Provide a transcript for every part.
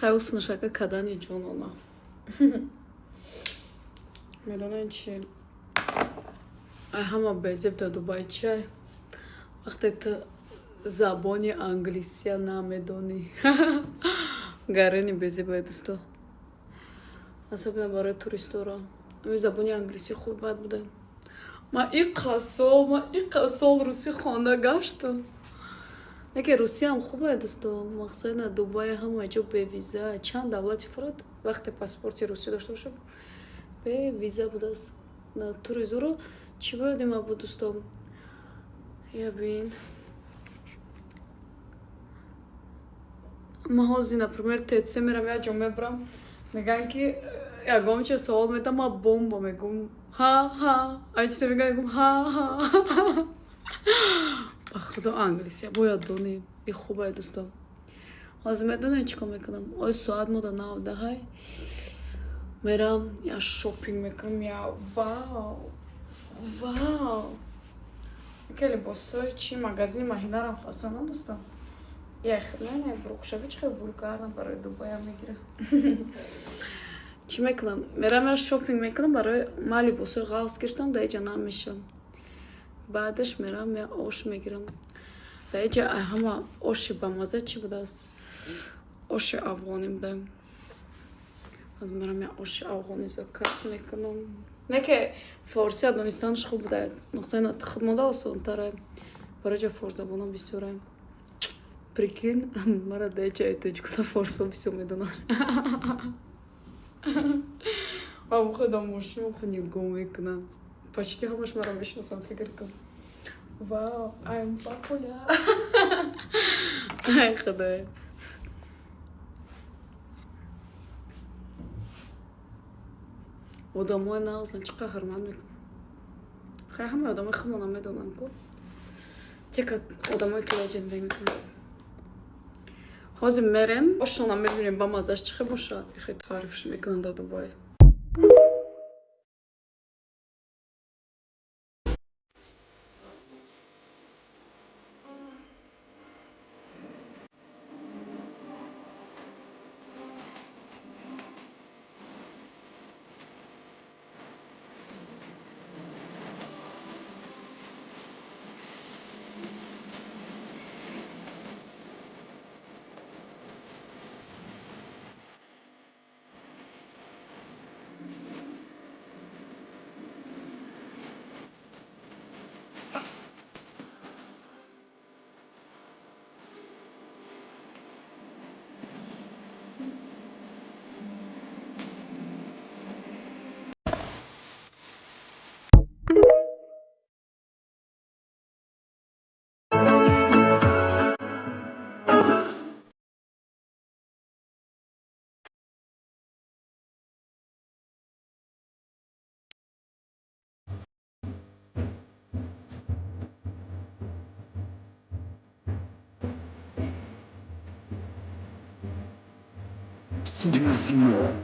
خیلی نشکه کدانی جونونا میدونین چی همه بزیب در دوبای چی وقتی تو زبانی انگلیسی نمیدونی گرینی بزیب باید دوستا اصلا برای توریستورا امی زبانی انگلیسی خوب باید بوده من این سال روسی خونده گشتم نکه روسی هم خوبه دوستا مخصوصا دوبای هم اجا به ویزا چند دولتی فرد وقتی پاسپورت روسی داشته باشه به ویزا بوده است توریزو رو چی باید ما بود دوستا یا بین ما حاضی например تیتسه میرم یا جمعه برم میگن که یکم چه سوال میدم ما بومبا میگم ها ایچ میگم ها خدا انگلیسی باید دونی بی خوبه دوستا حاضر میدونین چیکار میکنم آی ساعت ما در 9 های میرم یا شاپینگ میکنم یا واو که لباسای چی مغازه ماهینه رم فاسونه دوستا یا خیلی نه بروکشابی چه بولگارم برای دوبای میگیره چی میکنم میرم یا شاپینگ میکنم برای ما لباسای غاز گرفتم در جا نمیشم بعدش میرم یا آش میگیرم در اینجا همه آشی با مزه چی بوده است آش افغانی بوده از میرم یا آش افغانی زکاس میکنم نه که فارسی افغانستانش خوب بوده مثلا خدماده آسان تره برای جا فارس زبانم بسیاره прикинь مرا در اینجا ایتوج کنه فارسی بسیار میدونن و خدا ماشین خونی گم میکنم почти همش مرا بشناسم فکر کن واو I'm popular ای خدای آدمای نازن چه قهرمان میکنن خیلی همه آدمای خودمون میدونن کو چه آدمای که لجن میکنن حاضر میریم باشون میبینیم با مزهش چه باشه خیلی تعریفش میکنن در دوبای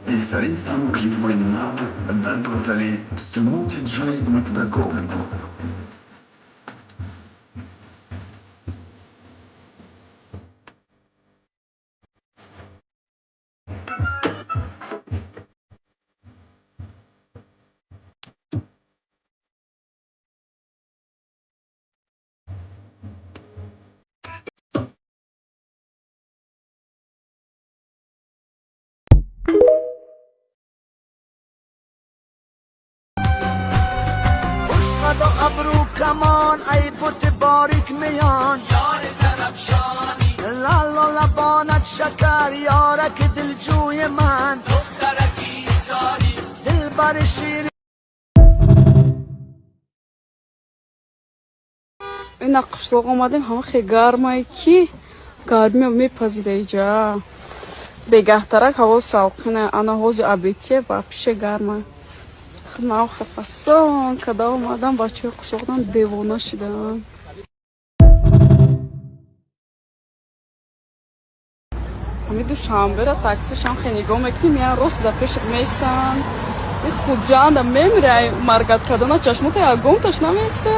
الفريق ممكن والنار البطل سموت جايد متدكوكن ابرو کمان ای بوت باریک میان یار زرفشانی لالا لبانت شکر یارک دلجوی من دخترکی ساری دل بر شیری این قشلاق آمدیم همه خیلی گرمه کی گرمی میپذیده اینجا بگهترک هوا سالقینه انا حوض ابیتیه و پیش گرمه خدمه خفصان کده آمدم بچه قشلاقدن دیوانه شدن همی دو شنبه را تاکسیش هم خیلی نگاه میکنیم یا راست در پیش میستن این خود جان در میمیره مرگت کردن چشمات یا گم تاش نمیسته